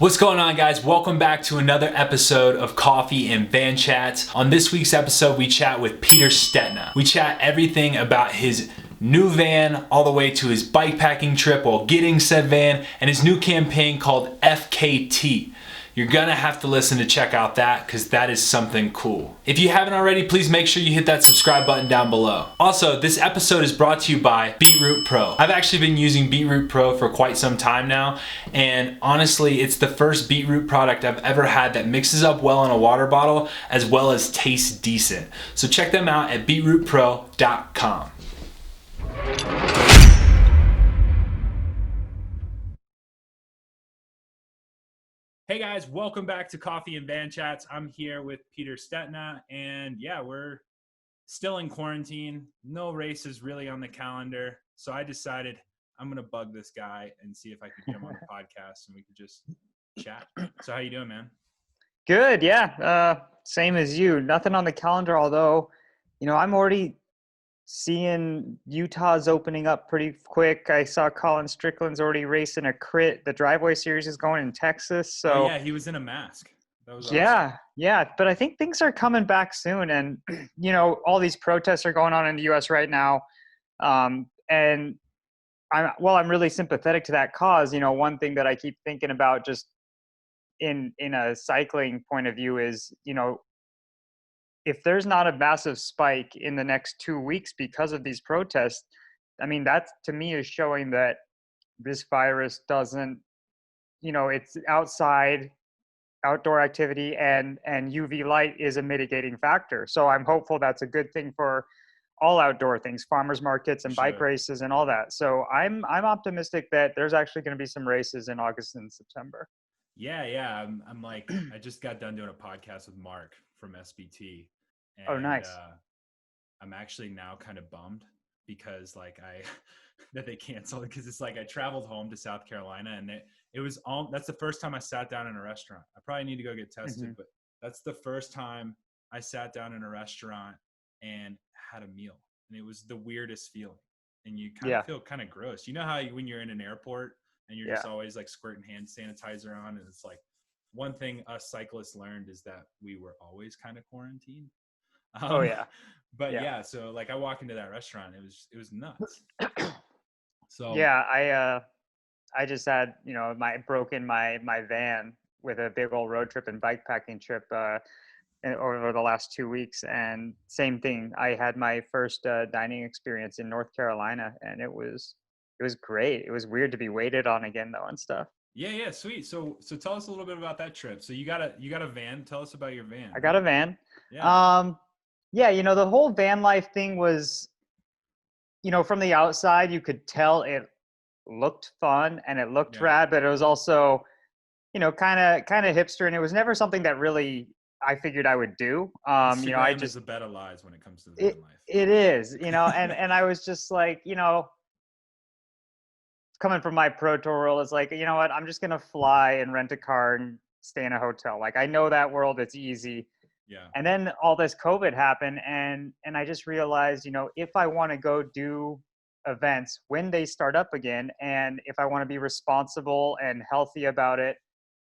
What's going on, guys? Welcome back to another episode of Coffee and Van Chats. On this week's episode, we chat with Peter Stetina. We chat everything about his new van all the way to his bikepacking trip while getting said van and his new campaign called FKT. You're gonna have to listen to check out that because that is something cool. If you haven't already, please make sure you hit that subscribe button down below. Also, this episode is brought to you by BeetRoot Pro. I've actually been using BeetRoot Pro for quite some time now, and honestly, it's the first BeetRoot product I've ever had that mixes up well in a water bottle as well as tastes decent. So check them out at BeetRootPro.com. Hey guys, welcome back to Coffee and Van Chats. I'm here with Peter Stetina, and yeah, we're still in quarantine. No races really on the calendar, so I decided I'm gonna bug this guy and see if I could get him on the podcast and we could just chat. So how you doing, man? Good, yeah. Same as you. Nothing on the calendar, although, I'm already seeing Utah's opening up pretty quick. I saw Colin Strickland's already racing a crit. The driveway series is going in Texas. So Oh yeah, he was in a mask. That was awesome. yeah. But I think things are coming back soon. And, all these protests are going on in the U.S. right now. And I'm really sympathetic to that cause. One thing that I keep thinking about just in a cycling point of view is, if there's not a massive spike in the next 2 weeks because of these protests, I mean, that to me is showing that this virus doesn't, it's outdoor activity and UV light is a mitigating factor. So I'm hopeful that's a good thing for all outdoor things, farmers markets and bike races and all that. So I'm optimistic that there's actually going to be some races in August and September. Yeah. I'm like, I just got done doing a podcast with Mark from SBT. And, Oh, nice. I'm actually now kind of bummed because that they canceled, because it's like I traveled home to South Carolina and that's the first time I sat down in a restaurant. I probably need to go get tested, but that's the first time I sat down in a restaurant and had a meal. And it was the weirdest feeling. And you kind of feel kind of gross. You know how when you're in an airport and you're just always like squirting hand sanitizer on, and it's like, one thing us cyclists learned is that we were always kind of quarantined. But yeah, so like I walk into that restaurant, it was nuts. So yeah, I just had broken my van with a big old road trip and bikepacking trip over the last 2 weeks, and same thing. I had my first dining experience in North Carolina, and it was great. It was weird to be waited on again though and stuff. Yeah, sweet. So tell us a little bit about that trip. So you got a van. Tell us about your van. I got a van. Yeah. The whole van life thing was, from the outside, you could tell it looked fun and it looked rad, but it was also, kind of hipster, and it was never something that really I figured I would do. Instagram is a bed of lies when it comes to van life. It is, and I was just like, coming from my pro tour world, it's like, you know what, I'm just gonna fly and rent a car and stay in a hotel. Like, I know that world, it's easy. Yeah. And then all this COVID happened, and I just realized, if I want to go do events when they start up again, and if I want to be responsible and healthy about it,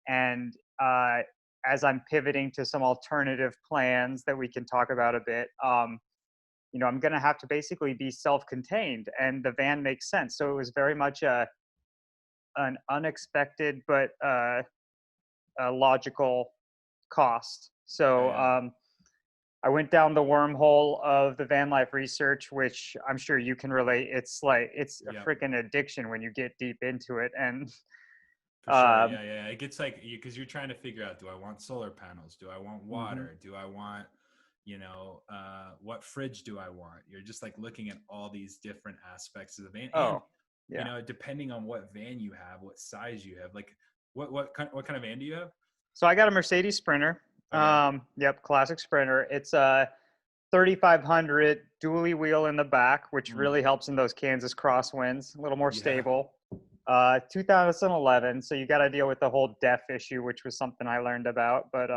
and as I'm pivoting to some alternative plans that we can talk about a bit, I'm going to have to basically be self-contained, and the van makes sense. So it was very much an unexpected but a logical cost. So I went down the wormhole of the van life research, which I'm sure you can relate. It's like, it's a freaking addiction when you get deep into it. And for sure. Yeah. It gets like, because you're trying to figure out, do I want solar panels? Do I want water? Do I want, what fridge do I want? You're just like looking at all these different aspects of the van. And, depending on what van you have, what size you have, like what kind of van do you have? So I got a Mercedes Sprinter. Okay. Classic Sprinter. It's a 3500 dually wheel in the back, which really helps in those Kansas crosswinds, a little more stable. 2011, so you got to deal with the whole DEF issue, which was something I learned about. But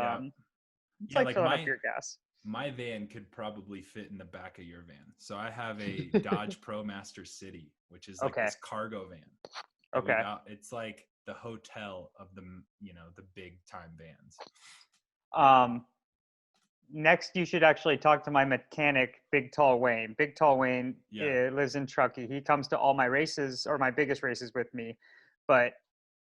it's like filling up your gas. My van could probably fit in the back of your van. So I have a Dodge ProMaster City, which is like this cargo van. Okay. It's like the hotel of the, the big time vans? Next, you should actually talk to my mechanic, Big Tall Wayne. Big Tall Wayne lives in Truckee. He comes to all my races, or my biggest races, with me. But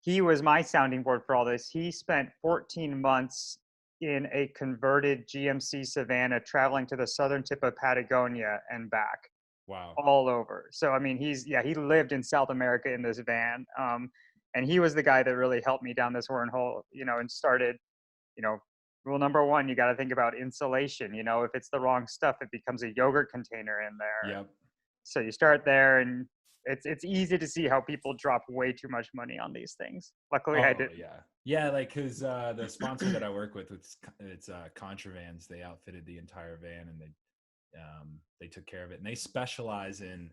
he was my sounding board for all this. He spent 14 months in a converted GMC Savannah traveling to the southern tip of Patagonia and back. Wow. All over. So, I mean, he lived in South America in this van. And he was the guy that really helped me down this wormhole, and started, rule number one, you got to think about insulation. If it's the wrong stuff, it becomes a yogurt container in there. Yep. So you start there, and it's easy to see how people drop way too much money on these things. Luckily, I did. Yeah, like because the sponsor that I work with, it's Contravans. They outfitted the entire van, and they took care of it, and they specialize in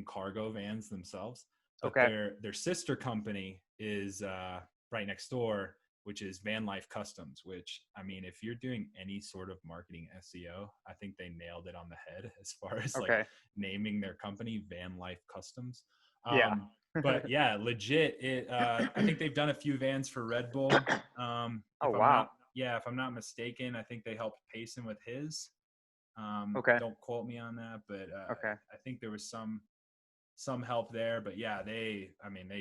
cargo vans themselves. But their sister company is right next door, which is Van Life Customs, which, I mean, if you're doing any sort of marketing SEO, I think they nailed it on the head as far as like naming their company Van Life Customs. But yeah, legit. I think they've done a few vans for Red Bull. If I'm not mistaken, I think they helped Payson with his. Don't quote me on that, but I think there was some help there. But yeah, they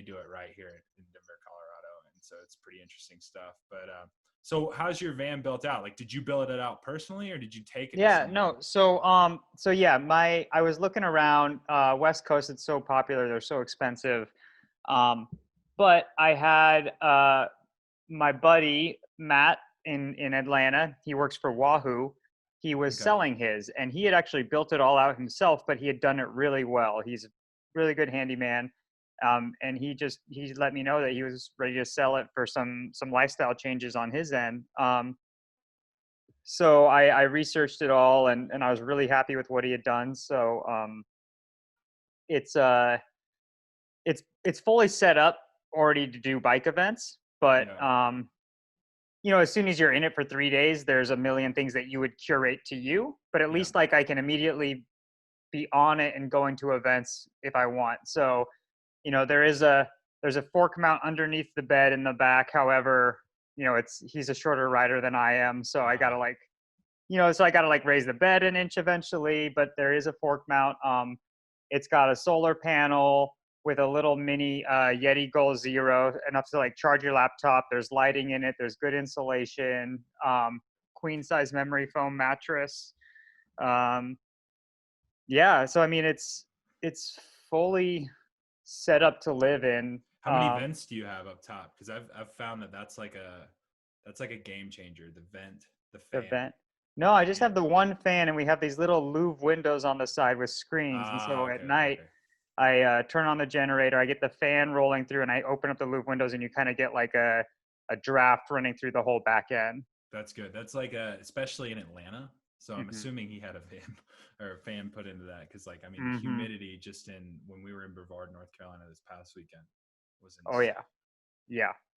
do it right here in Denver, Colorado, and so it's pretty interesting stuff. But so how's your van built out? Like, did you build it out personally, or did you take it? No. So yeah, I was looking around West Coast. It's so popular. They're so expensive. But I had my buddy Matt in Atlanta. He works for Wahoo. He was selling his, and he had actually built it all out himself, but he had done it really well. He's a really good handyman. And he let me know that he was ready to sell it for some lifestyle changes on his end. So I researched it all, and I was really happy with what he had done. So it's fully set up already to do bike events, but as soon as you're in it for 3 days, there's a million things that you would curate to you. But at least like I can immediately be on it and going to events if I want. So there's a fork mount underneath the bed in the back. However, he's a shorter rider than I am, so I gotta raise the bed an inch eventually. But there is a fork mount. It's got a solar panel with a little mini Yeti Goal Zero, enough to like charge your laptop. There's lighting in it. There's good insulation. Queen size memory foam mattress. So I mean, it's fully set up to live in. How many vents do you have up top? Because I've found that's like a game changer. The fan. The vent. No, I just have the one fan, and we have these little louve windows on the side with screens. And so at night, I turn on the generator. I get the fan rolling through, and I open up the louve windows, and you kind of get like a draft running through the whole back end. That's good. That's like especially in Atlanta. So I'm assuming he had a fan put into that, because like, I mean, the humidity just when we were in Brevard, North Carolina this past weekend was insane. Oh yeah.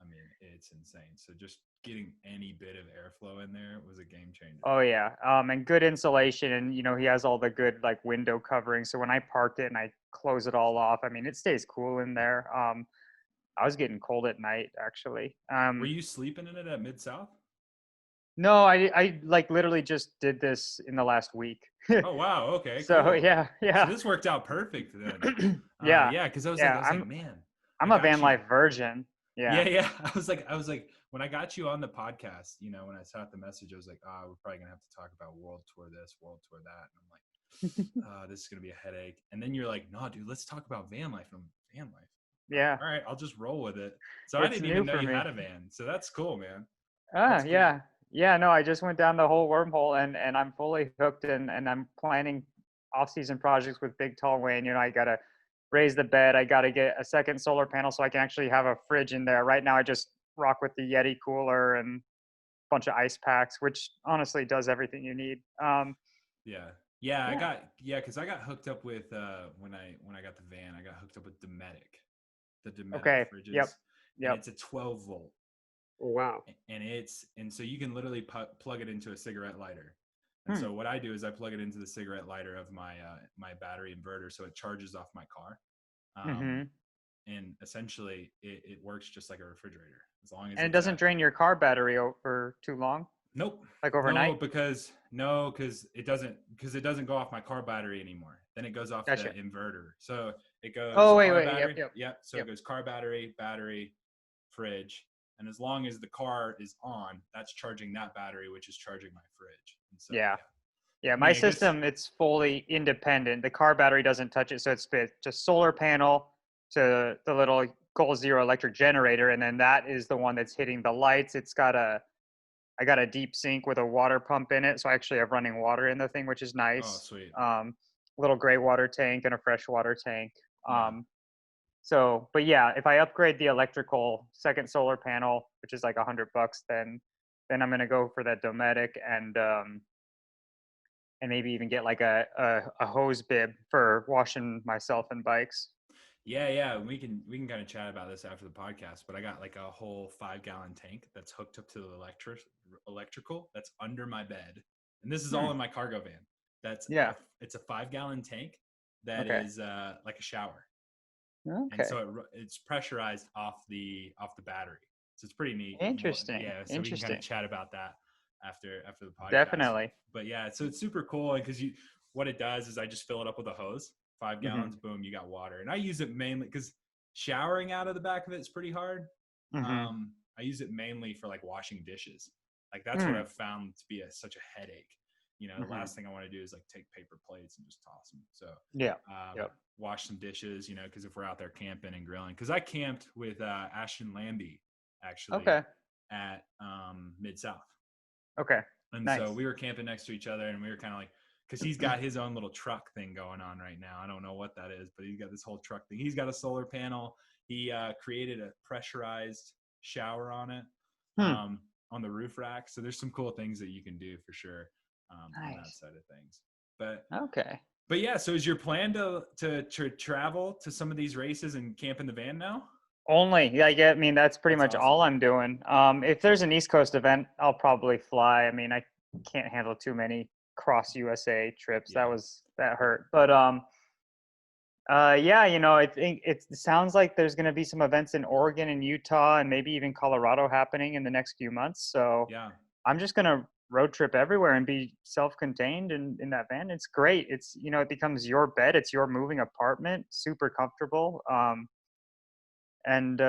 I mean, it's insane. So just getting any bit of airflow in there was a game changer. Oh yeah. And good insulation, and he has all the good like window covering. So when I park it and I close it all off, I mean, it stays cool in there. I was getting cold at night actually. Were you sleeping in it at Mid-South? No, I like literally just did this in the last week. Oh wow, okay. So cool. yeah. So this worked out perfect then. Yeah, because I was like, man, I'm a van life virgin. Yeah. I was like, when I got you on the podcast, when I sent the message, I was like, we're probably gonna have to talk about World Tour this, World Tour that, and I'm like, this is gonna be a headache. And then you're like, no, dude, let's talk about van life. And I'm van life. Yeah. All right, I'll just roll with it. So I didn't even know you had a van. So that's cool, man. Yeah. Yeah, no, I just went down the whole wormhole, and I'm fully hooked, and I'm planning off-season projects with Big Tall Wayne. I got to raise the bed. I got to get a second solar panel so I can actually have a fridge in there. Right now, I just rock with the Yeti cooler and a bunch of ice packs, which honestly does everything you need. Because I got hooked up with when I got the van, I got hooked up with Dometic, the Dometic fridges. Yep. And it's a 12 volt. Oh, wow. And so you can literally plug it into a cigarette lighter. And so what I do is I plug it into the cigarette lighter of my my battery inverter, so it charges off my car. and essentially it works just like a refrigerator as long as And it it's doesn't at. drain your car battery for too long, Nope. like No, overnight. because it doesn't go off my car battery anymore. Then it goes off the Gotcha. inverter. So it goes Oh, wait, car wait. Yep, battery. yep, Yep. So it yep. goes car battery, fridge. And as long as the car is on, that's charging that battery, which is charging my fridge. And so, Yeah. yeah. Yeah, I my mean, I guess, system, it's fully independent. The car battery doesn't touch it. So it's just solar panel to the little Goal Zero electric generator. And then that is the one that's hitting the lights. I got a deep sink with a water pump in it. So I actually have running water in the thing, which is oh, nice. sweet. Little gray water tank and a fresh water tank. Yeah. But yeah, if I upgrade the electrical second solar panel, which is like $100, then I'm going to go for that Dometic and maybe even get like a hose bib for washing myself and bikes. Yeah. We can kind of chat about this after the podcast, but I got like a whole 5-gallon tank that's hooked up to the electrical that's under my bed. And this is all in my cargo van. Yeah. It's a 5-gallon tank that Okay. is like a shower. And Okay. so it's pressurized off the battery. So it's pretty neat. Interesting. Yeah. So we can kind Interesting. of chat about that after the podcast. Definitely. But yeah, so it's super cool because what it does is I just fill it up with a hose, 5 gallons, boom, you got water. And I use it mainly because showering out of the back of it is pretty hard. I use it mainly for like washing dishes. Like that's what I've found to be such a headache. The last thing I want to do is like take paper plates and just toss them. So Yeah. Yep. wash some dishes, because if we're out there camping and grilling, because I camped with Ashton Lambie actually Okay. at Mid-South. Okay. And Nice. so we were camping next to each other, and we were kind of like, because he's got his own little truck thing going on right now. I don't know what that is, but he's got this whole truck thing. He's got a solar panel. He created a pressurized shower on it on the roof rack. So there's some cool things that you can do for sure on that side of things. But yeah, so is your plan to travel to some of these races and camp in the van now? Only, like, I mean, that's pretty much awesome. all I'm doing. If there's an East Coast event, I'll probably fly. I mean, I can't handle too many cross USA trips. Yeah. That hurt. But yeah, I think it sounds like there's going to be some events in Oregon and Utah and maybe even Colorado happening in the next few months. So Yeah. I'm just going to road trip everywhere and be self-contained in that van. It's great. It's, it becomes your bed. It's your moving apartment, super comfortable. And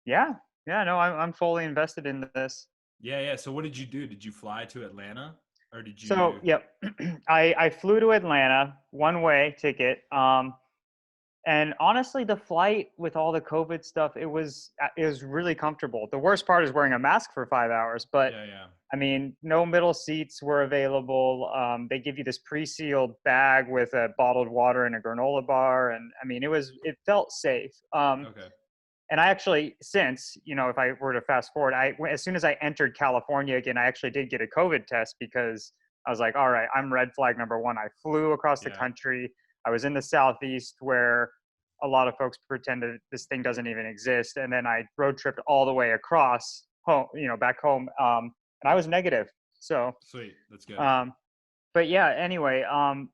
yeah, no, I'm fully invested in this. Yeah. So what did you do? Did you fly to Atlanta or did you? So, yep, I flew to Atlanta, one-way ticket. And honestly, the flight with all the COVID stuff, it was really comfortable. The worst part is wearing a mask for 5 hours, but Yeah. I mean, no middle seats were available. They give you this pre-sealed bag with a bottled water and a granola bar, and I mean, it felt safe. Okay. And I actually, since, if I were to fast forward, as soon as I entered California again, I actually did get a COVID test because I was like, all right, I'm red flag number one. I flew across the country. I was in the Southeast where a lot of folks pretend that this thing doesn't even exist. And then I road tripped all the way across home, back home. And I was negative. So sweet. That's good. But yeah, anyway,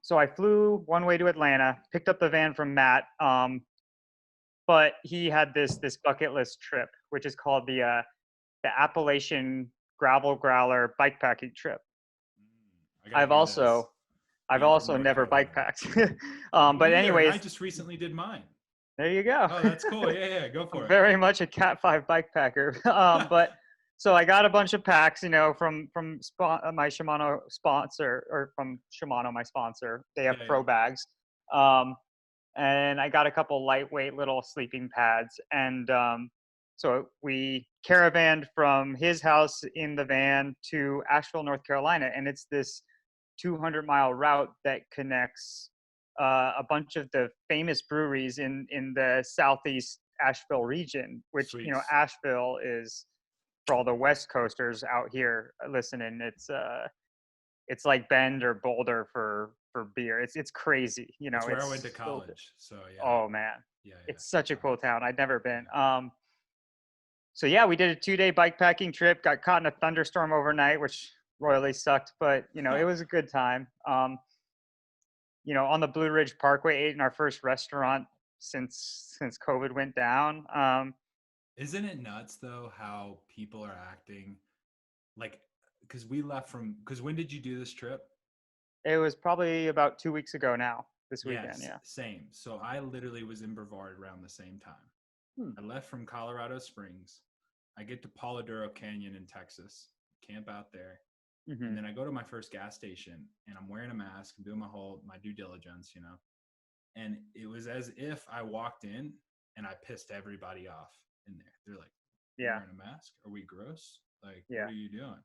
so I flew one way to Atlanta, picked up the van from Matt. But he had this bucket list trip, which is called the Appalachian Gravel Growler bikepacking trip. I've also never bike packed. But anyways, I just recently did mine. There you go. Oh, that's cool. Yeah, go for it. Very much a Cat 5 bikepacker. But so I got a bunch of packs, from my Shimano sponsor, or from Shimano, my sponsor. They have pro bags. And I got a couple lightweight little sleeping pads. And so we caravanned from his house in the van to Asheville, North Carolina. And it's this 200-mile route that connects a bunch of the famous breweries in the Southeast Asheville region, which, Sweet. Asheville is, for all the West Coasters out here listening, it's like Bend or Boulder for beer. It's crazy. It's where I went to college. So yeah. Oh man. Yeah. It's such a cool town. I'd never been. So yeah, we did a 2-day bikepacking trip, got caught in a thunderstorm overnight, which royally sucked, but it was a good time. On the Blue Ridge Parkway, ate in our first restaurant since COVID went down. Isn't it nuts though how people are acting like, because when did you do this trip? It was probably about 2 weeks ago now, this weekend. Yes, Yeah. same. So I literally was in Brevard around the same time. I left from Colorado Springs. I get to Polidoro Canyon in Texas, camp out there. And then I go to my first gas station and I'm wearing a mask and doing my due diligence, and it was as if I walked in and I pissed everybody off in there. They're like, "You're wearing a mask? Are we gross? Like, what are you doing?"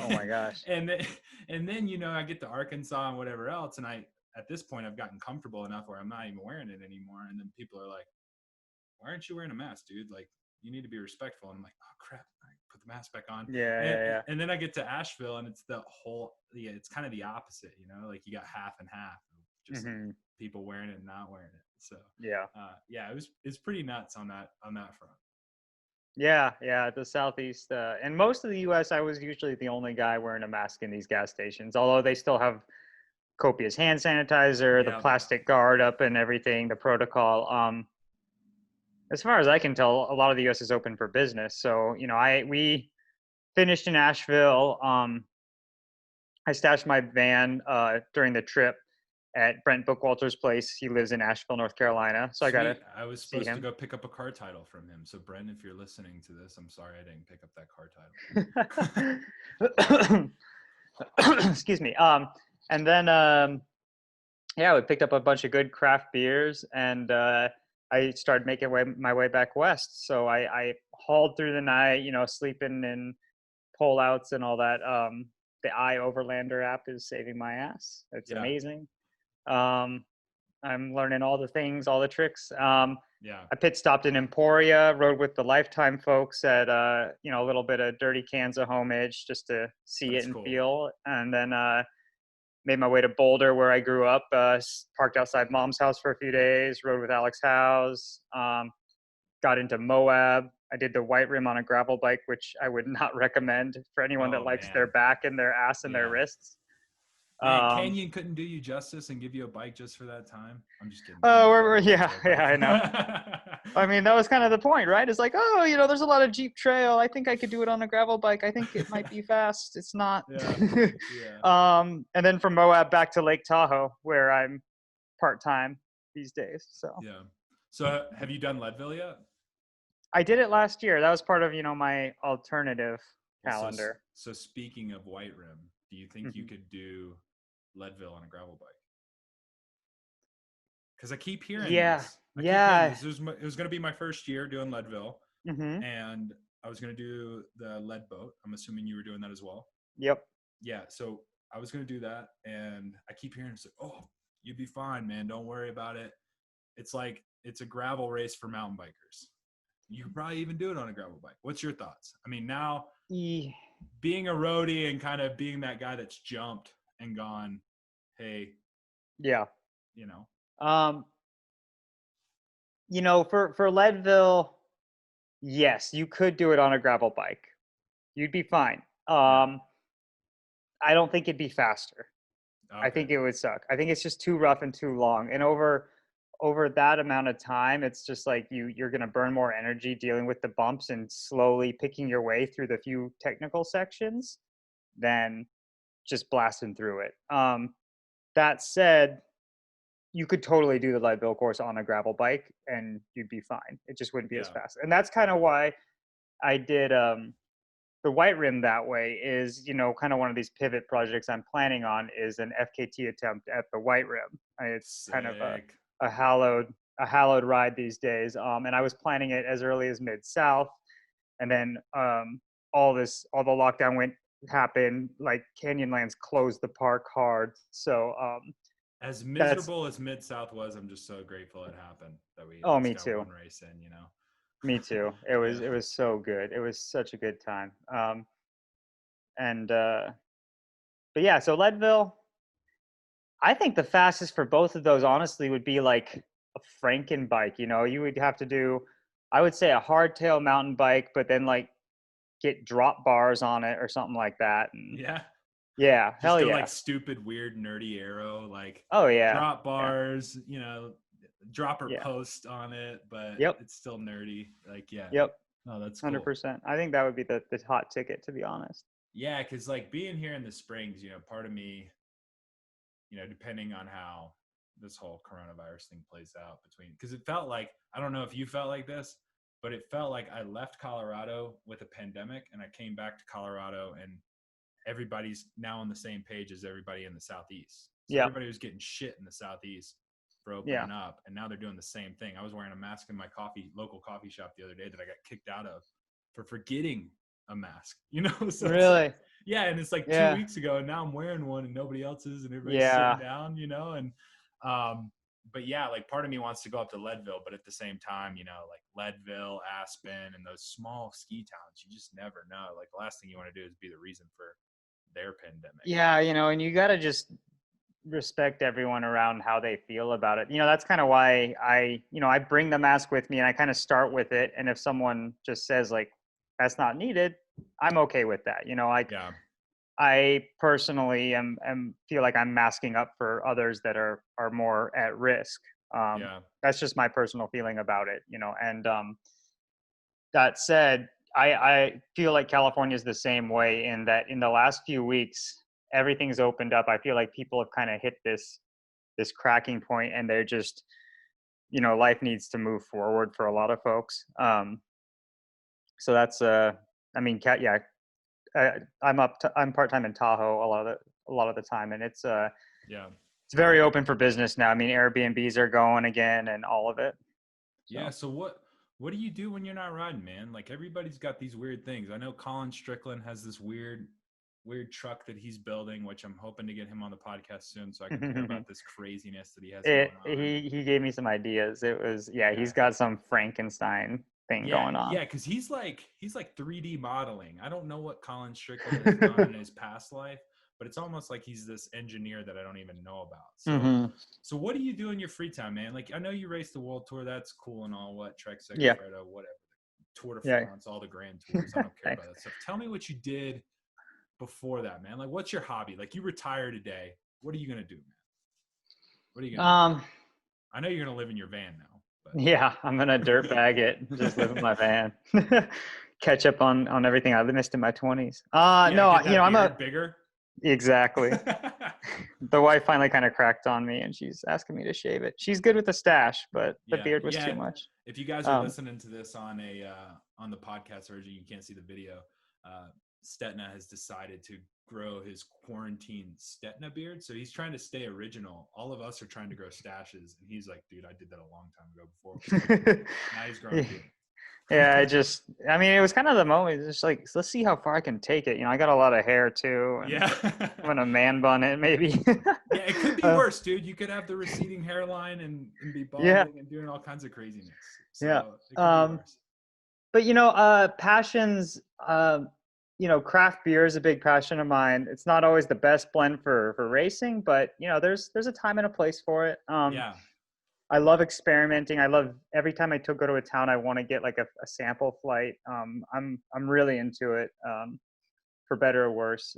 Oh my gosh. and then I get to Arkansas and whatever else, and at this point I've gotten comfortable enough where I'm not even wearing it anymore. And then people are like, "Why aren't you wearing a mask, dude? Like, you need to be respectful." And I'm like, "Oh crap, I put the mask back on." And then I get to Asheville and it's it's kind of the opposite, like you got half and half, just like people wearing it and not wearing it. So it's pretty nuts on that front. Yeah, the Southeast, and most of the U.S., I was usually the only guy wearing a mask in these gas stations, although they still have copious hand sanitizer, the plastic guard up and everything, the protocol. As far as I can tell, a lot of the U.S. is open for business. So, we finished in Asheville. I stashed my van during the trip at Brent Bookwalter's place. He lives in Asheville, North Carolina. So I was supposed to go pick up a car title from him. So Brent, if you're listening to this, I'm sorry I didn't pick up that car title. Excuse me. And then we picked up a bunch of good craft beers, and I started making my way back west. So I hauled through the night, sleeping in pullouts and all that. The iOverlander app is saving my ass. It's amazing. I'm learning all the things, all the tricks. I pit stopped in Emporia, rode with the Lifetime folks at a little bit of Dirty Kansas homage just to see it and feel. And then made my way to Boulder, where I grew up, parked outside Mom's house for a few days, rode with Alex Howes, got into Moab. I did the white rim on a gravel bike, which I would not recommend for anyone that likes their back and their ass and their wrists. Man, Canyon couldn't do you justice and give you a bike just for that time. I'm just kidding. I know. I mean, that was kind of the point, right? It's like, there's a lot of Jeep trail. I think I could do it on a gravel bike. I think it might be fast. It's not. And then from Moab back to Lake Tahoe, where I'm part-time these days. So have you done Leadville yet? I did it last year. That was part of, my alternative calendar. So speaking of white rim, do you think you could do Leadville on a gravel bike? Because I keep hearing this. It was going to be my first year doing Leadville, and I was going to do the lead boat. I'm assuming you were doing that as well. Yep. Yeah, so I was going to do that, and I keep hearing it's like, "Oh, you'd be fine, man. Don't worry about it. It's like it's a gravel race for mountain bikers. You could probably even do it on a gravel bike." What's your thoughts? I mean, now being a roadie and kind of being that guy that's jumped and gone, hey, for Leadville, yes, you could do it on a gravel bike. You'd be fine. I don't think it'd be faster. Okay. I think it would suck. I think it's just too rough and too long. And over that amount of time, it's just like you're going to burn more energy dealing with the bumps and slowly picking your way through the few technical sections than just blasting through it. That said, you could totally do the Leadville course on a gravel bike and you'd be fine. It just wouldn't be as fast. And that's kind of why I did the white rim that way is, kind of one of these pivot projects I'm planning on is an FKT attempt at the white rim. It's kind of a hallowed ride these days. And I was planning it as early as Mid-South. And then all the lockdown happened, like Canyonlands closed the park hard. So as miserable as Mid-South was, I'm just so grateful it happened that we me too. One race in, Me too. It was so good. It was such a good time. But yeah, so Leadville, I think the fastest for both of those, honestly, would be like a Franken bike. You would have to do, I would say, a hardtail mountain bike, but then like get drop bars on it or something like that. And yeah, just go like stupid, weird, nerdy aero, like drop bars. dropper Yeah. post on it, but Yep. it's still nerdy. Like, yeah. Yep. No, that's cool. 100%. I think that would be the hot ticket, to be honest. Yeah, because like being here in the Springs, part of me, depending on how this whole coronavirus thing plays out because it felt like, I don't know if you felt like this, but it felt like I left Colorado with a pandemic and I came back to Colorado and everybody's now on the same page as everybody in the Southeast. So everybody was getting shit in the Southeast for opening up, and now they're doing the same thing. I was wearing a mask in my local coffee shop the other day that I got kicked out of for forgetting a mask, So Really? yeah, and it's like 2 weeks ago, and now I'm wearing one, and nobody else is, and everybody's sitting down, and but yeah, like part of me wants to go up to Leadville, but at the same time, like Leadville, Aspen, and those small ski towns, you just never know. Like the last thing you want to do is be the reason for their pandemic. Yeah, and you got to just respect everyone around how they feel about it. That's kind of why I bring the mask with me and I kind of start with it. And if someone just says like, that's not needed, I'm okay with that. I personally feel like I'm masking up for others that are more at risk. That's just my personal feeling about it, and that said, I feel like California is the same way in that in the last few weeks, everything's opened up. I feel like people have kind of hit this cracking point and they're just, life needs to move forward for a lot of folks. So that's, I'm part-time in Tahoe a lot of the time. And it's very open for business now. I mean, Airbnbs are going again and all of it. So. Yeah. So what do you do when you're not riding, man? Like everybody's got these weird things. I know Colin Strickland has this weird truck that he's building, which I'm hoping to get him on the podcast soon so I can hear about this craziness that he has going on. He gave me some ideas. It was, he's got some Frankenstein thing going on. Yeah, because he's like 3D modeling. I don't know what Colin Strickland has done in his past life, but it's almost like he's this engineer that I don't even know about. So what do you do in your free time, man? Like I know you race the World Tour. That's cool and all. What Trek Segafredo, whatever. Tour de France, all the Grand Tours. I don't care about that stuff. Tell me what you did before that, man. Like what's your hobby? Like you retire today. What are you gonna do, man? What are you gonna do? I know you're gonna live in your van now. But. Yeah, I'm gonna dirt bag it. Just live in my van. Catch up on everything I missed in my 20s. I'm a bigger. Exactly. The wife finally kind of cracked on me and she's asking me to shave it. She's good with the stash, but the beard was too much. If you guys are listening to this on the podcast version, you can't see the video. Stetina has decided to grow his quarantine Stetina beard. So he's trying to stay original. All of us are trying to grow stashes. And he's like, dude, I did that a long time ago before. Now he's growing a beard. Yeah, it was kind of the moment. It's just like, let's see how far I can take it. I got a lot of hair too. And I'm gonna man bun it maybe. Yeah, it could be worse, dude. You could have the receding hairline and be balding and doing all kinds of craziness. So it could be worse. But passions, craft beer is a big passion of mine. It's not always the best blend for racing, but there's a time and a place for it. I love experimenting. I love every time I go to a town, I want to get like a sample flight. I'm really into it, for better or worse.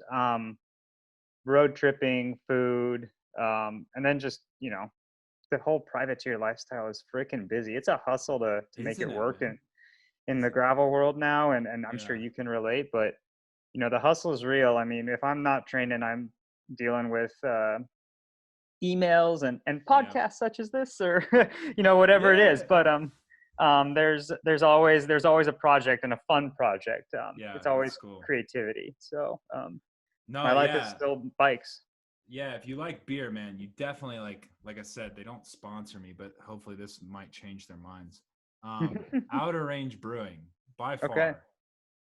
Road tripping, food, and then just the whole privateer lifestyle is freaking busy. It's a hustle to make it work in the gravel world now, and I'm sure you can relate. But the hustle is real. I mean, if I'm not training, I'm dealing with emails and podcasts such as this, or whatever it is. But there's always a project and a fun project. It's always cool. Creativity. So my life is still bikes. Yeah, if you like beer, man, you definitely like I said, they don't sponsor me, but hopefully this might change their minds. Outer Range Brewing, by far. Okay.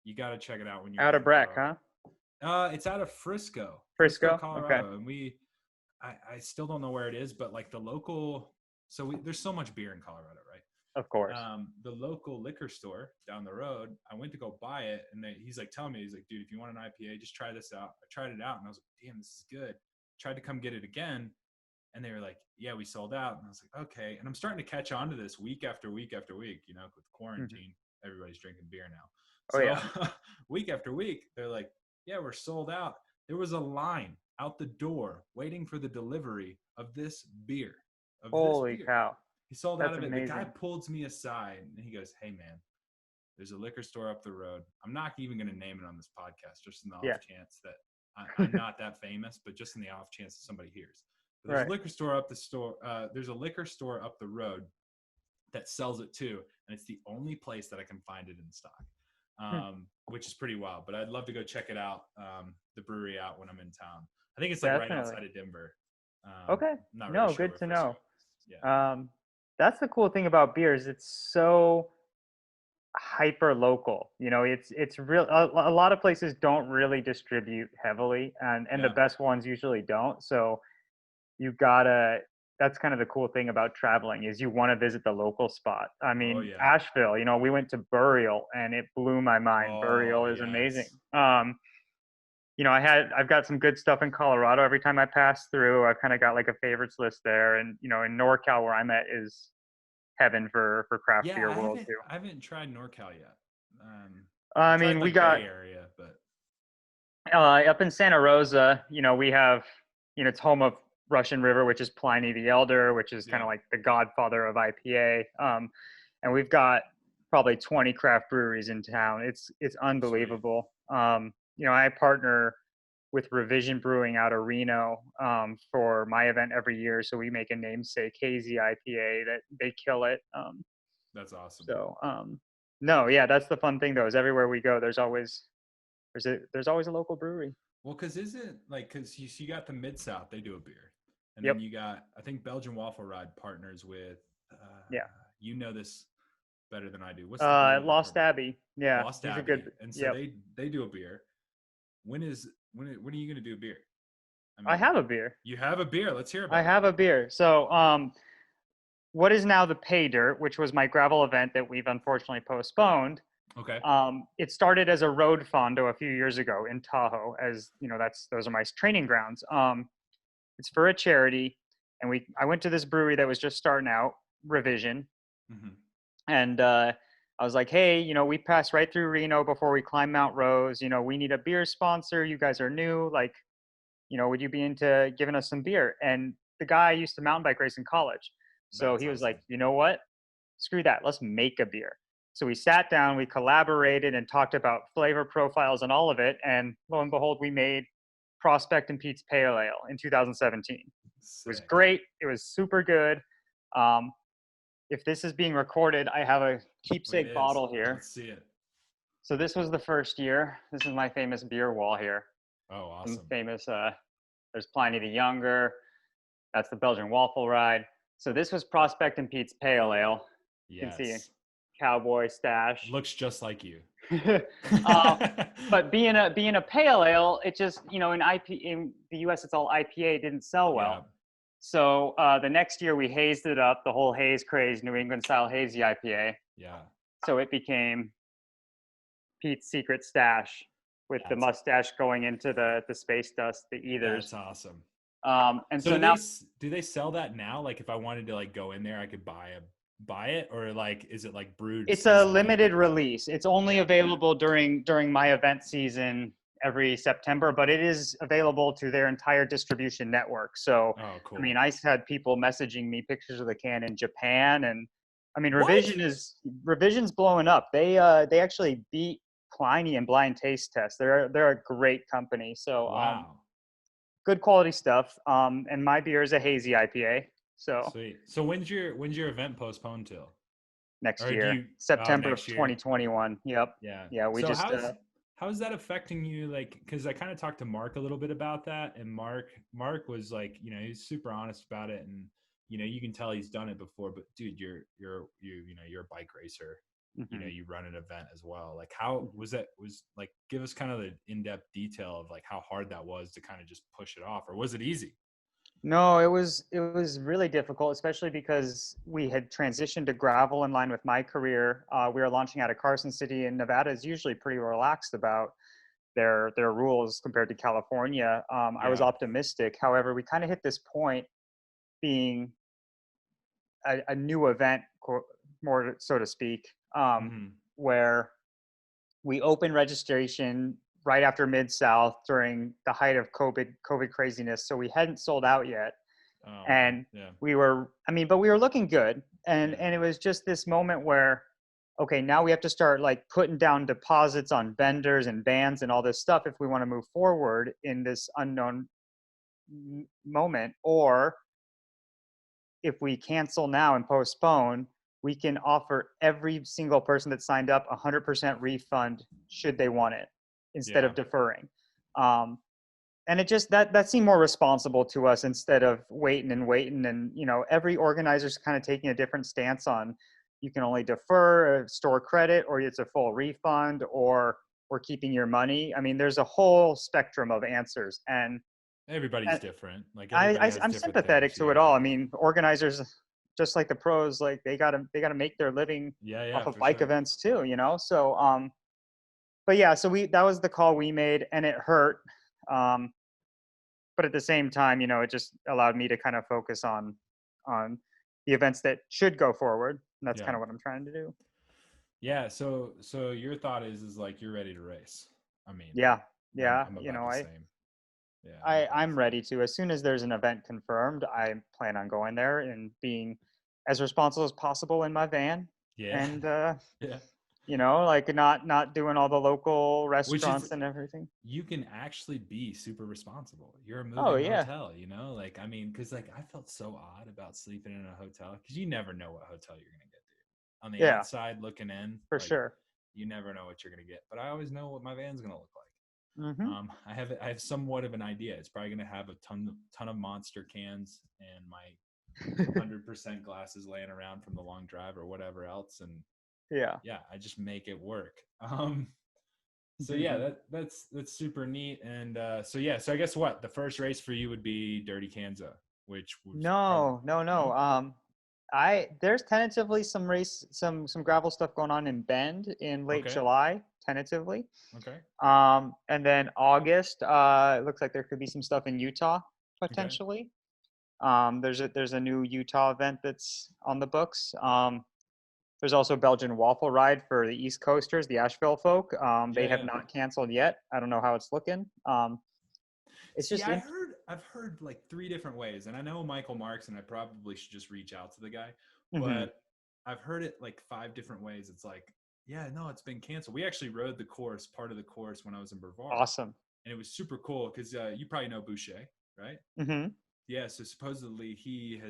You got to check it out when you're out of Breck, huh? It's out of Frisco, Colorado. Okay. And I still don't know where it is, but like the local, there's so much beer in Colorado, right? Of course. The local liquor store down the road, I went to go buy it, and he's like telling me, he's like, dude, if you want an IPA, just try this out. I tried it out, and I was like, damn, this is good. Tried to come get it again, and they were like, yeah, we sold out. And I was like, okay. And I'm starting to catch on to this week after week after week, with quarantine, everybody's drinking beer now. So week after week, they're like, yeah, we're sold out. There was a line out the door waiting for the delivery of this beer. Holy cow. He sold That's out of it. amazing. The guy pulls me aside and he goes, "Hey man, there's a liquor store up the road. I'm not even going to name it on this podcast, just in the off chance that I'm not that famous, but just in the off chance that somebody hears. But there's a liquor store up the store. There's a liquor store up the road that sells it too, and it's the only place that I can find it in stock, which is pretty wild. But I'd love to go check it out, the brewery out when I'm in town. I think it's like right outside of Denver. Okay. Not really sure good to Frisco know. is. Yeah. That's the cool thing about beers. It's so hyper local. You know, it's real. A lot of places don't really distribute heavily, and the best ones usually don't. So you gotta. That's kind of the cool thing about traveling is you want to visit the local spot. I mean, Asheville. You know, we went to Burial, and it blew my mind. Burial is amazing. You know, I've got some good stuff in Colorado. Every time I pass through, I've kind of got like a favorites list there. And, you know, in NorCal where I'm at is heaven for craft beer world too. I haven't tried NorCal yet. I mean, we got Bay Area, but up in Santa Rosa, you know, we have, you know, it's home of Russian River, which is Pliny the Elder, which is kind of like the godfather of IPA. And we've got probably 20 craft breweries in town. It's unbelievable. You know, I partner with Revision Brewing out of Reno for my event every year. So we make a namesake hazy IPA that they kill it. That's awesome. So, no, yeah, that's the fun thing though, is everywhere we go, there's always a local brewery. Well, cause you got the Mid-South, they do a beer. And then you got, I think Belgian Waffle Ride partners with, you know this better than I do. What's the Lost Abbey. Yeah. Lost Abbey. Good, and so they do a beer. When are you going to do a beer? I mean, I have a beer. You have a beer. Let's hear about it. I have a beer. So, what is now the Pay Dirt, which was my gravel event that we've unfortunately postponed. Okay. It started as a road fondo a few years ago in Tahoe, as you know, those are my training grounds. It's for a charity, and I went to this brewery that was just starting out, Revision, and I was like, hey, you know, we passed right through Reno before we climb Mount Rose. You know, we need a beer sponsor. You guys are new. Like, you know, would you be into giving us some beer? And the guy used to mountain bike race in college. So he was like, you know what? Screw that. Let's make a beer. So we sat down, we collaborated and talked about flavor profiles and all of it. And lo and behold, we made Prospect and Pete's Pale Ale in 2017. Sick. It was great. It was super good. If this is being recorded, I have a keepsake bottle here. Let's see it. So this was the first year. This is my famous beer wall here. Oh, awesome. Some famous, there's Pliny the Younger. That's the Belgian Waffle Ride. So this was Prospect and Pete's Pale Ale. Yes. You can see cowboy stash. Looks just like you. But being a pale ale, it just, you know, in the US it's all IPA, it didn't sell well. Yeah. So the next year we hazed it up, the whole haze craze, New England style hazy IPA. Yeah. So it became Pete's Secret Stash with the mustache going into the space dust, the ethers. That's awesome. And so now, do they sell that now? Like if I wanted to like go in there, I could buy it, or like is it like brewed? It's a limited release. It's only available during my event season every September, but it is available to their entire distribution network. So, cool. I mean, I had people messaging me pictures of the can in Japan, and I mean, Revision's blowing up. They actually beat Pliny in blind taste tests. They're a great company. So, wow. Good quality stuff. And my beer is a hazy IPA. So sweet. So when's your event postponed till? Next year, September of 2021. Yep. Yeah. Yeah. We how's that affecting you? Like, because I kind of talked to Mark a little bit about that, and Mark was like, you know, he's super honest about it, and you know, you can tell he's done it before. But dude, you're a bike racer. You know, you run an event as well. Like, how was like, give us kind of the in-depth detail of like how hard that was to kind of just push it off, or was it easy? No, it was really difficult, especially because we had transitioned to gravel in line with my career. We were launching out of Carson City, and Nevada is usually pretty relaxed about their rules compared to California. I was optimistic. However, we kind of hit this point being a new event, more so to speak, where we opened registration right after Mid-South during the height of COVID craziness. So we hadn't sold out yet. We were looking good. And it was just this moment where, okay, now we have to start like putting down deposits on vendors and bands and all this stuff if we want to move forward in this unknown moment. Or if we cancel now and postpone, we can offer every single person that signed up 100% refund should they want it instead of deferring. And it just, that seemed more responsible to us instead of waiting. And, you know, every organizer's kind of taking a different stance on, you can only defer, store credit, or it's a full refund, or we're keeping your money. I mean, there's a whole spectrum of answers, and everybody's different. Like I'm sympathetic to it all. I mean, organizers, just like the pros, like they gotta make their living off of bike events too, you know? So, but yeah, so that was the call we made, and it hurt. But at the same time, you know, it just allowed me to kind of focus on the events that should go forward. And that's kind of what I'm trying to do. Yeah. So your thought is like, you're ready to race. I mean, yeah. I'm you know, the same. Yeah. I'm ready to. As soon as there's an event confirmed, I plan on going there and being as responsible as possible in my van. Yeah. And you know, like not doing all the local restaurants and everything. You can actually be super responsible. You're a moving hotel, you know? Like, I mean, because like I felt so odd about sleeping in a hotel, because you never know what hotel you're gonna get to. On the outside looking in, for sure, you never know what you're gonna get. But I always know what my van's gonna look like. Mm-hmm. I have somewhat of an idea. It's probably gonna have a ton of Monster cans and my 100% glasses laying around from the long drive or whatever else, and I just make it work. So yeah, that's super neat. And so I guess what the first race for you would be Dirty Kansas, which was no. There's tentatively some gravel stuff going on in Bend in late July, tentatively. Okay. And then August, it looks like there could be some stuff in Utah potentially. There's a new Utah event that's on the books. There's also a Belgian waffle ride for the East Coasters, the Asheville folk. They have not canceled yet. I don't know how it's looking. I've heard like 3 different ways, and I know Michael Marks, and I probably should just reach out to the guy, but I've heard it like 5 different ways. It's like, it's been canceled. We actually rode part of the course when I was in Brevard. Awesome. And it was super cool because you probably know Boucher, right? Mm-hmm. Yeah. So supposedly he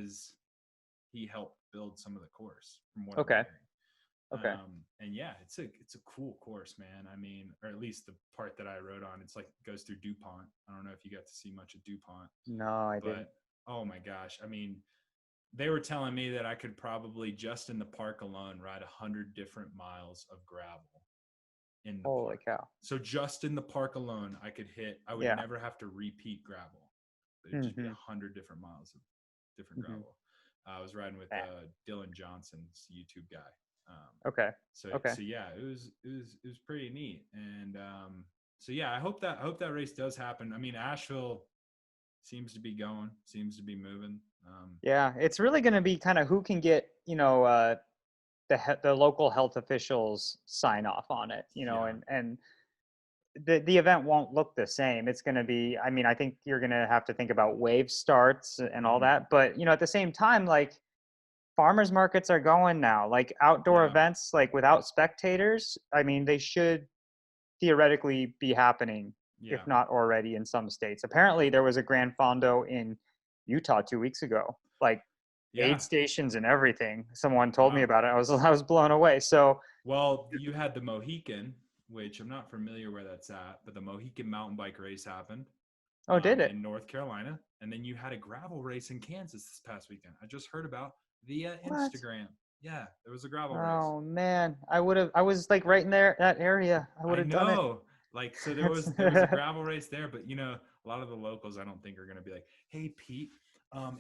helped build some of the course from what I'm hearing. Okay. And it's a cool course, man. I mean, or at least the part that I rode on, it's like goes through DuPont. I don't know if you got to see much of DuPont. No, I didn't. Oh my gosh. I mean, they were telling me that I could probably just in the park alone ride 100 different miles of gravel in the Holy park. Cow. So just in the park alone, I would never have to repeat gravel. It'd just be 100 different miles of different gravel. I was riding with Dylan Johnson's YouTube guy. So it was pretty neat. And I hope that race does happen. I mean, Asheville seems to be moving. It's really going to be kind of who can get, you know, the local health officials sign off on it, you know, and the event won't look the same. It's going to be, I mean, I think you're going to have to think about wave starts and all that, but you know, at the same time, like farmers markets are going now, like outdoor events, like without spectators. I mean, they should theoretically be happening, if not already in some states. Apparently there was a Grand Fondo in Utah 2 weeks ago, like aid stations and everything. Someone told me about it. I was blown away. So, well, you had the Mohican, which I'm not familiar where that's at, but the Mohican mountain bike race happened. Oh, did it? In North Carolina. And then you had a gravel race in Kansas this past weekend. I just heard about via Instagram. Yeah, there was a gravel race. Oh man, I was like right in there, that area. I would have done it. Like, so there was a gravel race there, but you know, a lot of the locals I don't think are going to be like, hey Pete,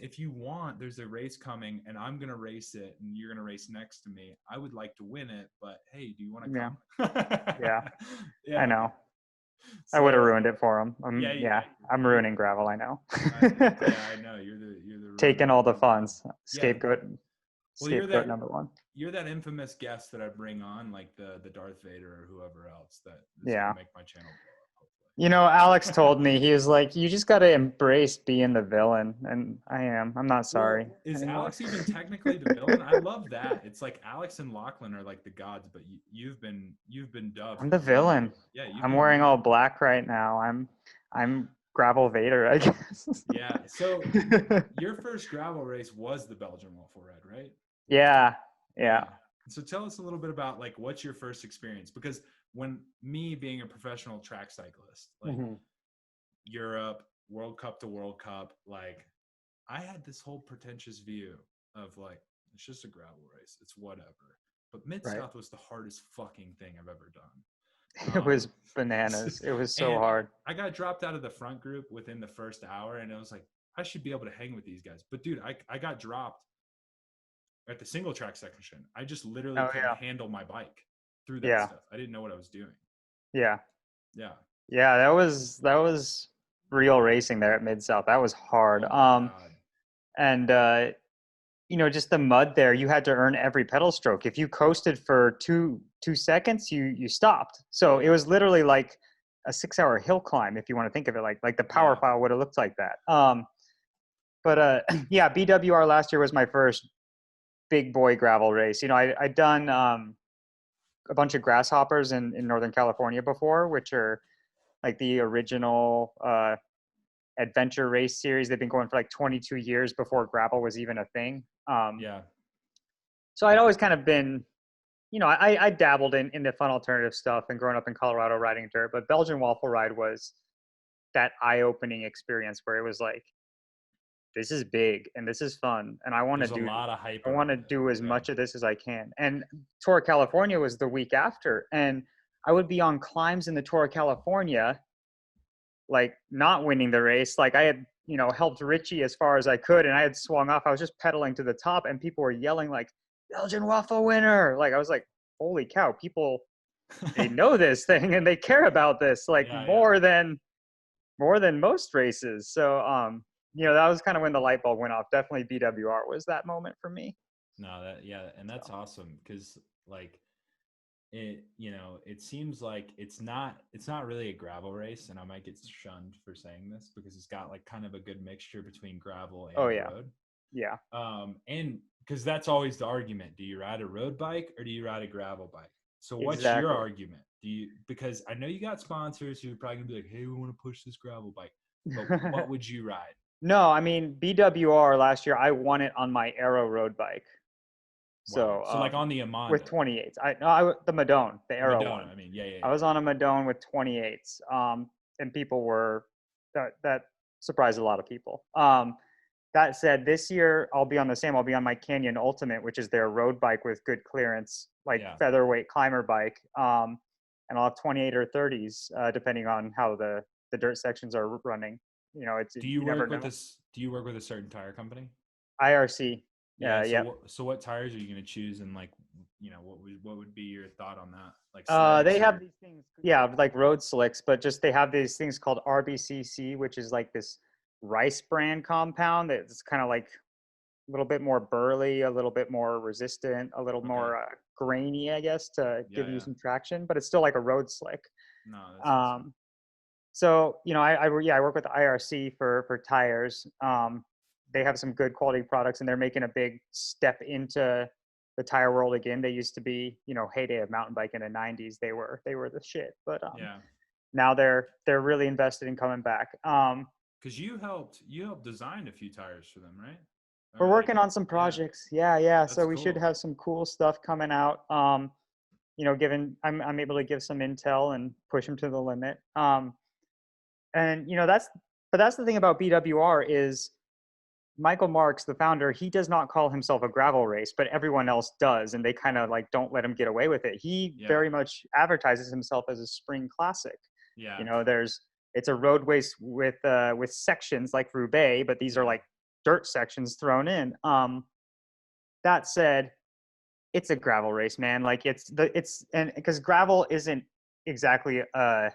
if you want, there's a race coming and I'm going to race it and you're going to race next to me. I would like to win it, but hey, do you want to come? Yeah, I know. So, I would have ruined it for him. I'm ruining gravel. I know. I know. You're the taking all the funds. Scapegoat. Well, scapegoat number 1. You're that infamous guest that I bring on, like the Darth Vader or whoever else that is gonna make my channel blow up. Hopefully. You know, Alex told me, he was like, you just got to embrace being the villain. And I am. I'm not sorry Well, is anymore. Alex even technically the villain? I love that. It's like Alex and Lachlan are like the gods, but you've been dubbed. I'm the villain. Yeah, you've I'm been wearing all named. black right now. I'm Gravel Vader, I guess. Yeah. So your first gravel race was the Belgian Waffle Ride, right? Yeah. Yeah. So tell us a little bit about like what's your first experience? Because when me being a professional track cyclist, like Mhm. Europe, World Cup to World Cup, like I had this whole pretentious view of like it's just a gravel race, it's whatever. But Mid Right. South was the hardest fucking thing I've ever done. It was bananas. It was so And hard. I got dropped out of the front group within the first hour, and I was like, I should be able to hang with these guys. But dude, I got dropped at the single track section. I just literally Oh couldn't yeah. handle my bike through that Yeah. stuff. I didn't know what I was doing. Yeah. Yeah. Yeah, that was real racing there at Mid South. That was hard. Oh my God. And you know, just the mud there, you had to earn every pedal stroke. If you coasted for two seconds, you stopped. So it was literally like a 6-hour hill climb, if you want to think of it like the power Yeah. file would have looked like that. But yeah, BWR last year was my first big boy gravel race. You know, I'd done a bunch of grasshoppers in Northern California before, which are like the original adventure race series. They've been going for like 22 years before gravel was even a thing. Yeah. So I'd always kind of been, you know, I dabbled in the fun alternative stuff and growing up in Colorado riding dirt, but Belgian Waffle Ride was that eye-opening experience where it was like, this is big and this is fun and There's a lot of hype I want to around it. do as Yeah. much of this as I can. And Tour of California was the week after, and I would be on climbs in the Tour of California, like not winning the race. Like I had, you know, helped Richie as far as I could, and I had swung off. I was just pedaling to the top, and people were yelling like Belgian Waffle winner. Like I was like, holy cow, people they know this thing and they care about this like Yeah, more than most races. So you know, that was kind of when the light bulb went off. Definitely BWR was that moment for me. No, and that's So, awesome because like it, you know, it seems like it's not really a gravel race, and I might get shunned for saying this because it's got like kind of a good mixture between gravel oh and yeah. road. Yeah. And because that's always the argument: do you ride a road bike or do you ride a gravel bike? So what's your Exactly. argument? Do you, because I know you got sponsors who are probably gonna be like, hey, we want to push this gravel bike, but what would you ride? No, I mean BWR last year I won it on my Aero road bike. Wow. So So like on the with Amanda, 28s. The Madone, the the Aero Madonna. one. I mean, yeah, yeah, I yeah. was on a Madone with 28s. And people were that surprised a lot of people. That said, this year I'll be on the same. I'll be on my Canyon Ultimate, which is their road bike with good clearance, like Yeah. featherweight climber bike. And I'll have 28 or 30s, depending on how the dirt sections are running. You know, Do you you never work with know. this? Do you work with a certain tire company? IRC. Yeah. Yeah. So what tires are you going to choose, and like, you know, what would be your thought on that? Like slicks They have or these things, yeah, like road slicks, but just they have these things called RBCC, which is like this rice bran compound that's kind of like a little bit more burly, a little bit more resistant, a little okay. more grainy, I guess, to Yeah, give you yeah. some traction, but it's still like a road slick. No, that's awesome. Um, so, you know, I work with IRC for tires. They have some good quality products, and they're making a big step into the tire world again. They used to be, you know, heyday of mountain bike in the 90s. They were the shit, but Yeah. now they're really invested in coming back. Because you helped design a few tires for them, right? We're Or like, working on some yeah, projects. Yeah. that's So we should cool. have some cool stuff coming out. You know, given I'm able to give some intel and push them to the limit. And you know, that's the thing about BWR is Michael Marks, the founder, he does not call himself a gravel race, but everyone else does, and they kind of like don't let him get away with it. He Yeah, very much advertises himself as a spring classic. yeah, You know, it's a road race with sections like Roubaix, but these are yeah, like dirt sections thrown in. That said, it's a gravel race, man. Like it's and because gravel isn't exactly a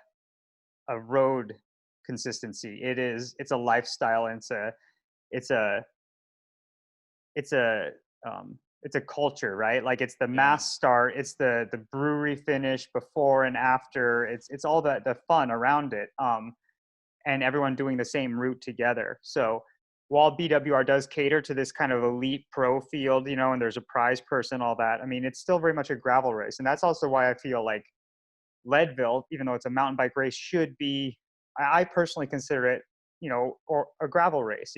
road consistency. It's a lifestyle, and it's a it's a it's a culture, right? Like it's the mass start, it's the brewery finish before and after. It's all the fun around it. And everyone doing the same route together. So while BWR does cater to this kind of elite pro field, and there's a prize person, all that, I mean, it's still very much a gravel race. And that's also why I feel like Leadville, even though it's a mountain bike race, should be, I personally consider it, or a gravel race.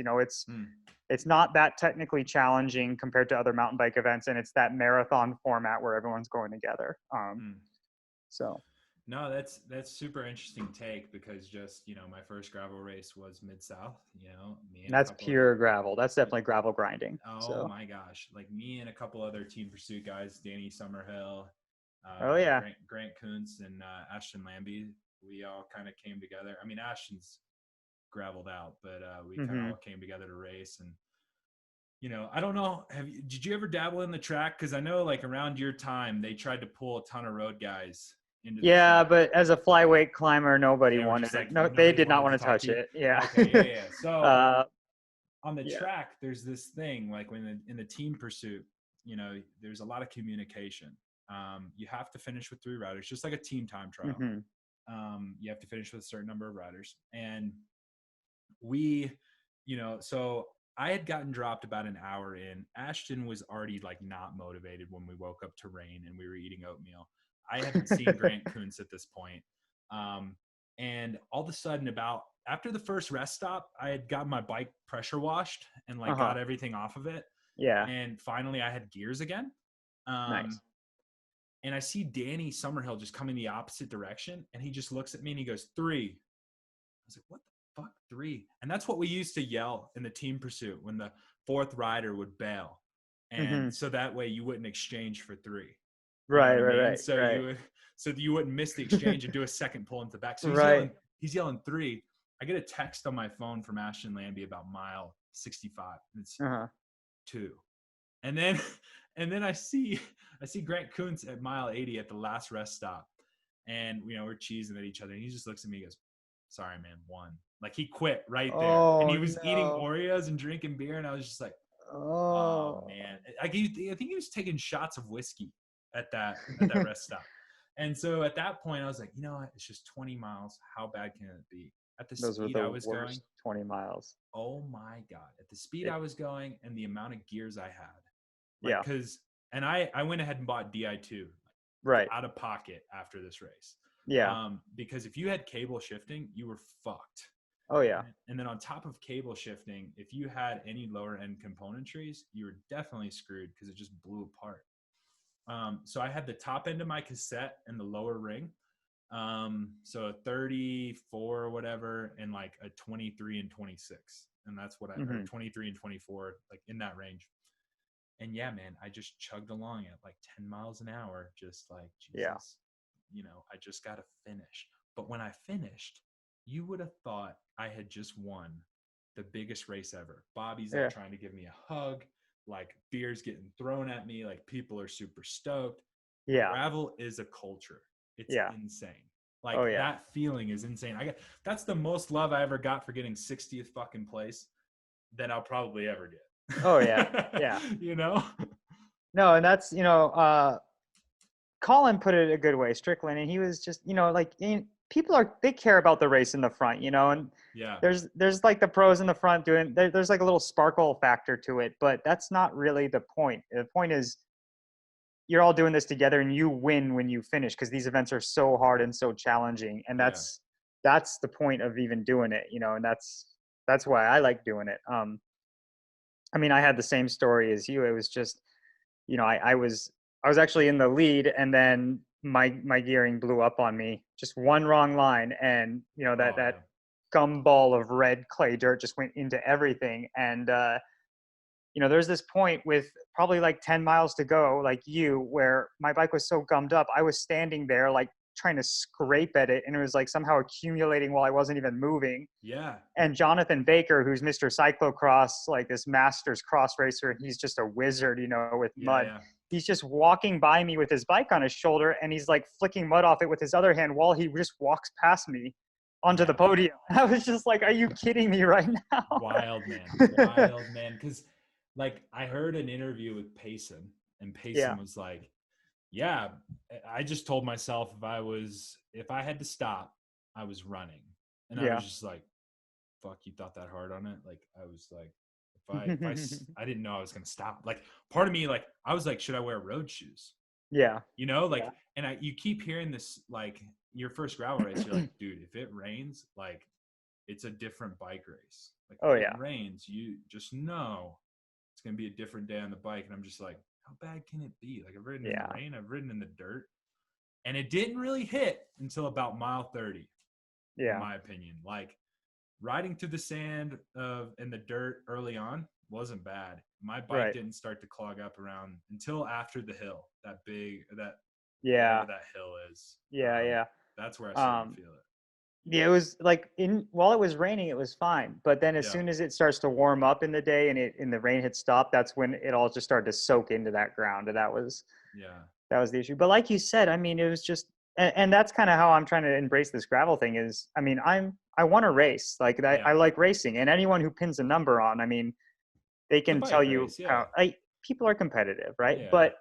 It's not that technically challenging compared to other mountain bike events, and it's that marathon format where everyone's going together. So. No, that's super interesting take, because just, my first gravel race was Mid-South, me and that's pure gravel. That's definitely gravel grinding. Oh my gosh. Like me and a couple other Team Pursuit guys, Danny Summerhill, Grant Kuntz, and Ashton Lambie, we all kind of came together. I mean, Ashton's graveled out, but we kind of all came together to race. And I don't know, did you ever dabble in the track? Because I know, like, around your time they tried to pull a ton of road guys into the track. But as a flyweight climber, nobody wanted it. No, they did not want to touch it. Yeah. Okay, yeah. So on the track, there's this thing, like when in the Team Pursuit, there's a lot of communication. You have to finish with 3 riders, just like a team time trial. You have to finish with a certain number of riders. And we, so I had gotten dropped about an hour in. Ashton was already like not motivated when we woke up to rain and we were eating oatmeal. I haven't seen Grant Kuntz at this point. And all of a sudden, after the first rest stop, I had gotten my bike pressure washed and got everything off of it. Yeah. And finally I had gears again. Nice. And I see Danny Summerhill just coming the opposite direction. And he just looks at me and he goes, 3. I was like, what the fuck, 3? And that's what we used to yell in the Team Pursuit when the 4th rider would bail. And so that way you wouldn't exchange for 3. Right. So you wouldn't miss the exchange and do a second pull into the back. So he's yelling 3. I get a text on my phone from Ashton Lambie about mile 65. And it's 2. And then I see Grant Kuntz at mile 80 at the last rest stop. And we're cheesing at each other. And he just looks at me and goes, sorry, man, 1. Like he quit right there. And he was eating Oreos and drinking beer. And I was just like, oh man. I think he was taking shots of whiskey at that rest stop. And so at that point I was like, it's just 20 miles. How bad can it be? At the speed I was going, 20 miles. Oh my God. At the speed I was going and the amount of gears I had. And I went ahead and bought Di2 out of pocket after this race. Yeah. Because if you had cable shifting, you were fucked. Oh yeah. And then on top of cable shifting, if you had any lower end componentries, you were definitely screwed because it just blew apart. So I had the top end of my cassette and the lower ring. So a 34 or whatever, and like a 23 and 26. And that's what I heard, 23 and 24, like in that range. And yeah, man, I just chugged along at like 10 miles an hour, just like, Jesus, I just got to finish. But when I finished, you would have thought I had just won the biggest race ever. Bobby's there trying to give me a hug. Like beers getting thrown at me, like people are super stoked. Yeah. Gravel is a culture. It's insane. Like that feeling is insane. That's the most love I ever got for getting 60th fucking place that I'll probably ever get. Oh yeah. Yeah. No, and that's, Colin put it a good way, Strickland, and he was just, people they care about the race in the front, and there's like the pros in the front doing, there's like a little sparkle factor to it, but that's not really the point. The point is you're all doing this together and you win when you finish, because these events are so hard and so challenging. And that's the point of even doing it, and that's why I like doing it. I mean, I had the same story as you. It was just, I was actually in the lead, and then my gearing blew up on me, just one wrong line, and that gumball of red clay dirt just went into everything. And there's this point with probably like 10 miles to go, like where my bike was so gummed up, I was standing there like trying to scrape at it, and it was like somehow accumulating while I wasn't even moving. Yeah. And Jonathan Baker, who's Mr. Cyclocross, like this masters cross racer, he's just a wizard, with mud. Yeah. He's just walking by me with his bike on his shoulder, and he's like flicking mud off it with his other hand while he just walks past me onto the podium. I was just like, are you kidding me right now? Wild, man. Because like I heard an interview with Payson, and Payson Yeah. was like, yeah, I just told myself if I had to stop, I was running. And I Yeah. was just like, fuck, you thought that hard on it? Like, I was like, I didn't know I was going to stop. Like, part of me, like, I was like, should I wear road shoes? Yeah. You know, like, Yeah. and you keep hearing this, like, your first gravel race, you're like, dude, if it rains, like, it's a different bike race. Like, Oh if it yeah. rains, you just know it's going to be a different day on the bike. And I'm just like, how bad can it be? Like, I've ridden in Yeah. the rain, I've ridden in the dirt, and it didn't really hit until about mile 30, in Yeah. my opinion. Like, riding through the sand and the dirt early on wasn't bad. My bike Right. didn't start to clog up around until after the hill, that Yeah. whatever that hill is. Yeah. Yeah. That's where I started Um, to feel it. yeah, it was like while it was raining, it was fine. But then as Yeah, soon as it starts to warm up in the day and the rain had stopped, that's when it all just started to soak into that ground. And yeah, that was the issue. But like you said, I mean, it was just, and that's kind of how I'm trying to embrace this gravel thing is, I mean, I want to race. Like yeah. I like racing, and anyone who pins a number on, I mean, they It's a can tell bike you race, yeah, how people are competitive, right? yeah, But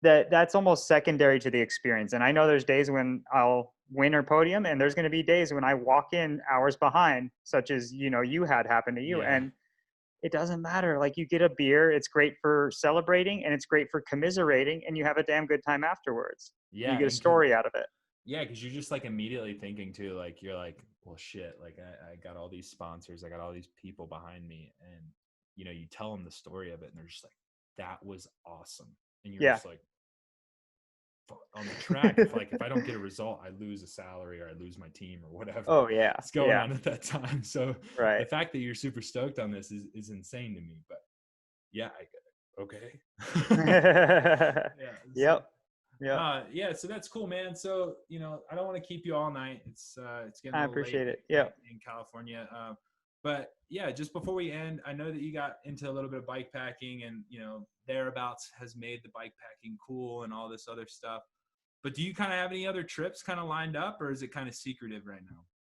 that's almost secondary to the experience. And I know there's days when I'll win or podium, and there's going to be days when I walk in hours behind, such as you had happen to you, yeah, and it doesn't matter. Like you get a beer, it's great for celebrating, and it's great for commiserating, and you have a damn good time afterwards. You yeah, get a and cause, story out of it. yeah, because you're just like immediately thinking too, like you're like, well, shit, like I got all these sponsors, I got all these people behind me, and you tell them the story of it, and they're just like, that was awesome, and you're Yeah. just like, on the track, if I don't get a result, I lose a salary or I lose my team or whatever Oh yeah. is going Yeah. on at that time. So the Right. fact that you're super stoked on this is insane to me. But yeah, okay. Yeah. So Yep. Yep. yeah, so that's cool, man. So I don't want to keep you all night. It's getting I a little late appreciate it. in, Yep. in California. But yeah, just before we end, I know that you got into a little bit of bike packing, and thereabouts has made the bike packing cool and all this other stuff. But do you kind of have any other trips kind of lined up, or is it kind of secretive right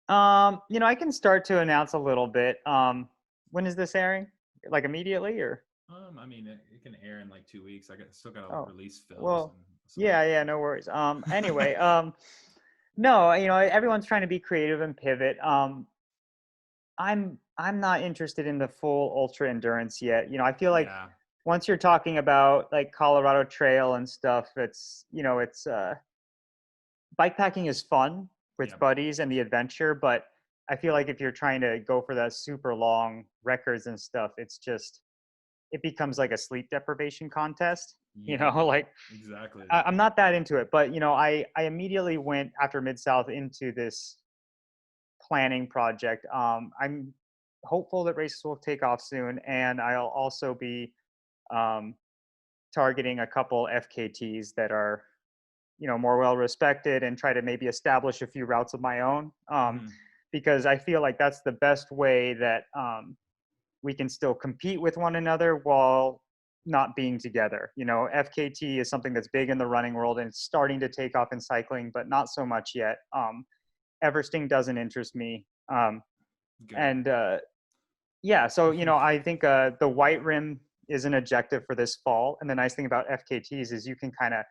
now? I can start to announce a little bit. When is this airing? Like immediately or? I mean, it can air in like 2 weeks. Still got to Oh, release fills well, and so. yeah, yeah, no worries. Anyway, no, everyone's trying to be creative and pivot. I'm not interested in the full ultra endurance yet. I feel like Yeah, once you're talking about like Colorado Trail and stuff, it's bikepacking is fun with yeah, buddies and the adventure, but I feel like if you're trying to go for that super long records and stuff, it becomes like a sleep deprivation contest. yeah, Like exactly. I'm not that into it, but I immediately went after Mid South into this planning project. I'm hopeful that races will take off soon, and I'll also be um, targeting a couple FKTs that are more well respected, and try to maybe establish a few routes of my own, Hmm. because I feel like that's the best way that we can still compete with one another while not being together. FKT is something that's big in the running world, and it's starting to take off in cycling, but not so much yet. Everesting doesn't interest me. Good. And yeah, so I think the white rim is an objective for this fall. And the nice thing about FKTs is you can kind of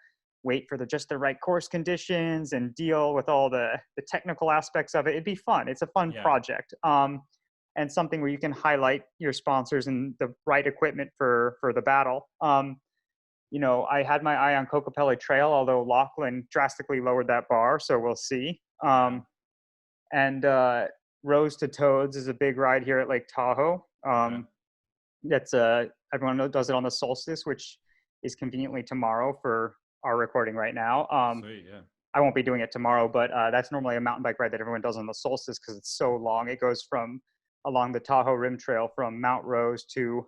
wait for just the right course conditions and deal with all the technical aspects of it. It'd be fun. It's a fun Yeah. project. And something where you can highlight your sponsors and the right equipment for the battle. I had my eye on Cocopelli Trail, although Lachlan drastically lowered that bar, so we'll see. Yeah. And Rose to Toads is a big ride here at Lake Tahoe. Okay. That's everyone does it on the solstice, which is conveniently tomorrow for our recording right now. Sweet. Yeah. I won't be doing it tomorrow, but that's normally a mountain bike ride that everyone does on the solstice because it's so long. It goes from along the Tahoe Rim Trail from Mount Rose to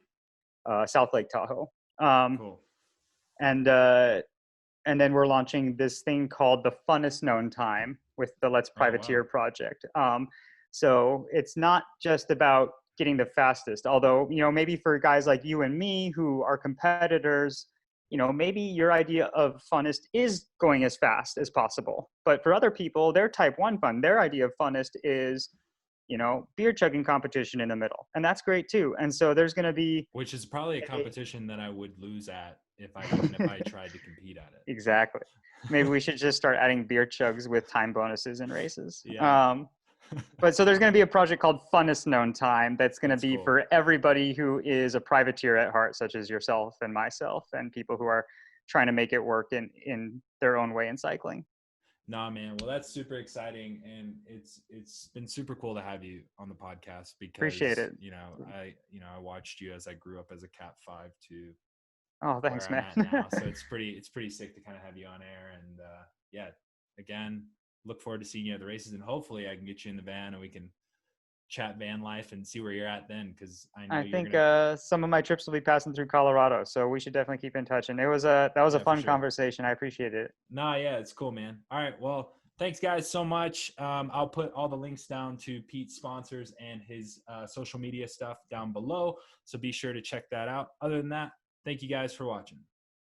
South Lake Tahoe. Cool. And then we're launching this thing called the Funnest Known Time with the Let's Oh, Privateer wow. project. So it's not just about getting the fastest, although, maybe for guys like you and me who are competitors, maybe your idea of funnest is going as fast as possible. But for other people, their type 1 fun, their idea of funnest is beer chugging competition in the middle. And that's great too. And so there's going to be, which is probably a competition that I would lose at if I tried to compete at it. Exactly. Maybe we should just start adding beer chugs with time bonuses in races. Yeah. But so there's going to be a project called Funnest Known Time that's going to be cool. for everybody who is a privateer at heart, such as yourself and myself, and people who are trying to make it work in their own way in cycling. Nah, man. Well, that's super exciting, and it's been super cool to have you on the podcast because Appreciate it. I watched you as I grew up as a Cat 5 to oh, thanks, where man. I'm at now. So it's pretty sick to kind of have you on air, and again, look forward to seeing you at the races, and hopefully I can get you in the van and we can chat van life and see where you're at then, because I think some of my trips will be passing through Colorado, so we should definitely keep in touch. And that was a fun conversation. I appreciate it. Nah, yeah, it's cool, man. All right, well, thanks guys so much. I'll put all the links down to Pete's sponsors and his social media stuff down below, so be sure to check that out. Other than that, thank you guys for watching.